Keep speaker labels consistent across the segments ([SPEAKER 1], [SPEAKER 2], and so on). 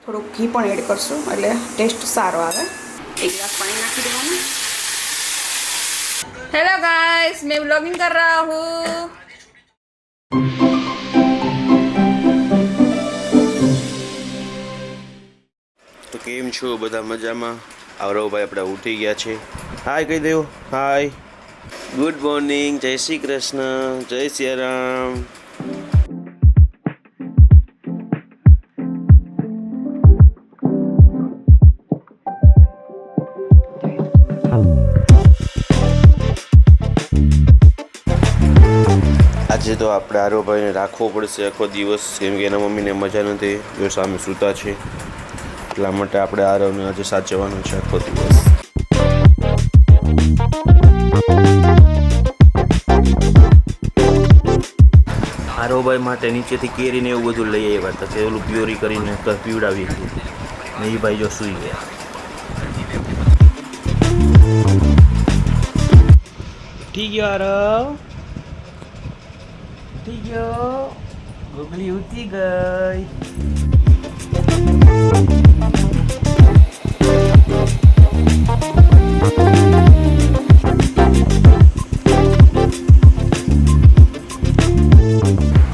[SPEAKER 1] થોડુંક ઘી પણ એડ કરશું એટલે ટેસ્ટ સારો આવે। एक गिलास पानी नाखी देवाना। हेलो गाइस, मैं व्लॉगिंग कर रहा हूँ।
[SPEAKER 2] तो केम छो बधा मजामा? आवरो भाई अपना उठी गया छे। हाय कही देव। हाय, गुड मॉर्निंग, जय श्री कृष्ण, जय सिया राम। આજે તો આપણે આરોભાઈને રાખવો પડશે આખો દિવસ, કેમ કે એના મમ્મીને મજા નથી, જો સામે સૂતા છે, એટલા માટે આપણે આરવને આજે સાચવવાનું છે આખો દિવસ। આરોભાઈ માટે નીચેથી કેરીને એવું બધું લઈ આવ્યા હતા, કે ઓલું પ્યોરી કરીને પીવડાવી હતી ને એ ભાઈ જો સૂઈ ગયા। ઉઠી ગયો આરવ, ઉઠી ગયો, ગોગલી ઉઠી ગઈ।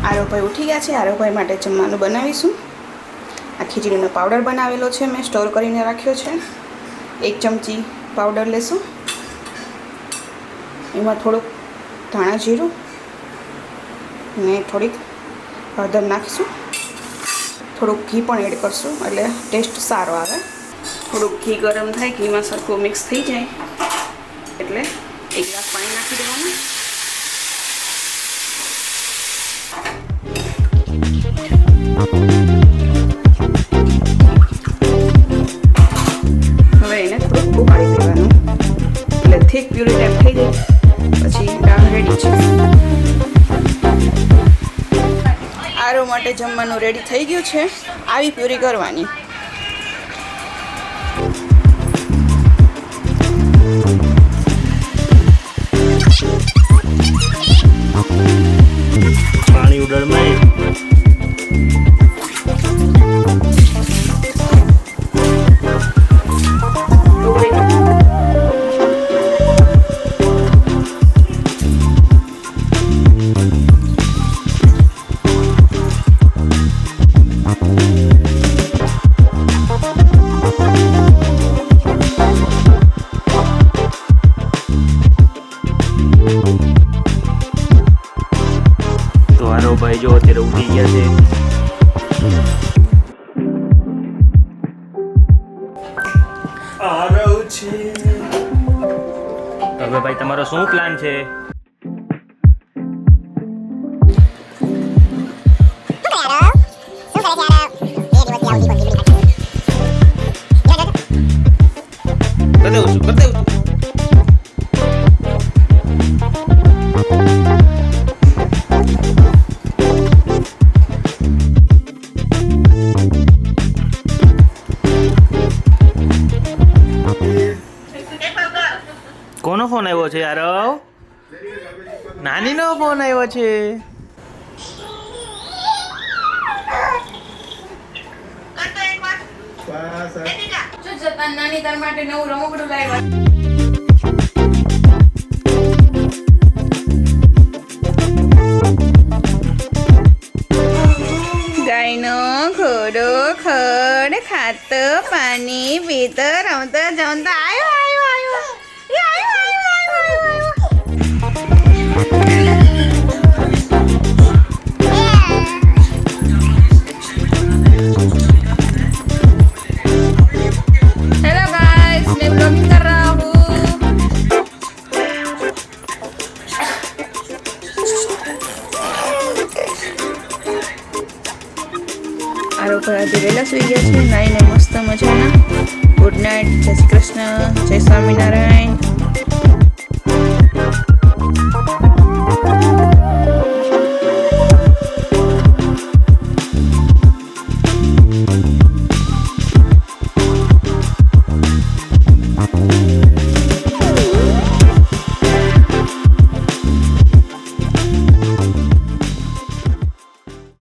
[SPEAKER 1] આરોભાઈ ઉઠી ગયા છે। આરોભાઈ માટે જમવાનું બનાવીશું। આ ખીચડીનો પાવડર બનાવેલો છે, મેં સ્ટોર કરીને રાખ્યો છે। 1 ચમચી પાવડર લેશું, એમાં થોડુંક ધાણા જીરું ને થોડીક હળદર નાખીશું। થોડુંક ઘી પણ એડ કરશું એટલે ટેસ્ટ સારો આવે। થોડુંક ઘી ગરમ થાય, ઘીમાં સરખું મિક્સ થઈ જાય એટલે 1 ગ્લાસ પાણી નાખી દેવાનું। હવે એને થોડુંક ઉકાળી દેવાનું એટલે થીક પ્યુરી ટાઈપ થઈ જાય, પછી દાળ રેડી છે। આરો માટે જમવાનું રેડી થઈ ગયું છે, આવી પ્યુરી કરવાની।
[SPEAKER 2] પાણી ઉડળમાં ભાઈ જો અત્યારે ઉઠી ગયા છે। આરવ છે। હવે ભાઈ તમારો શું પ્લાન છે? કોનો ફોન આવ્યો છે આરવ? નાનીનો ફોન આવ્યો છે।
[SPEAKER 1] નાની તાર માટે નવું રમકડું લાવ્યા। ગાયનો ઘોડો ખડ ખાતો પાણી પીતો રમતો જમતો આવ્યો આવ્યો આવ્યો हेलो गाइस, मैं व्लॉगिंग कर रहा हूँ। આરોપર આજે વહેલા સુઈ ગયા છે, નાઈને મસ્ત મજાના। ગુડ નાઇટ, જય શ્રી કૃષ્ણ, જય સ્વામિનારાયણ।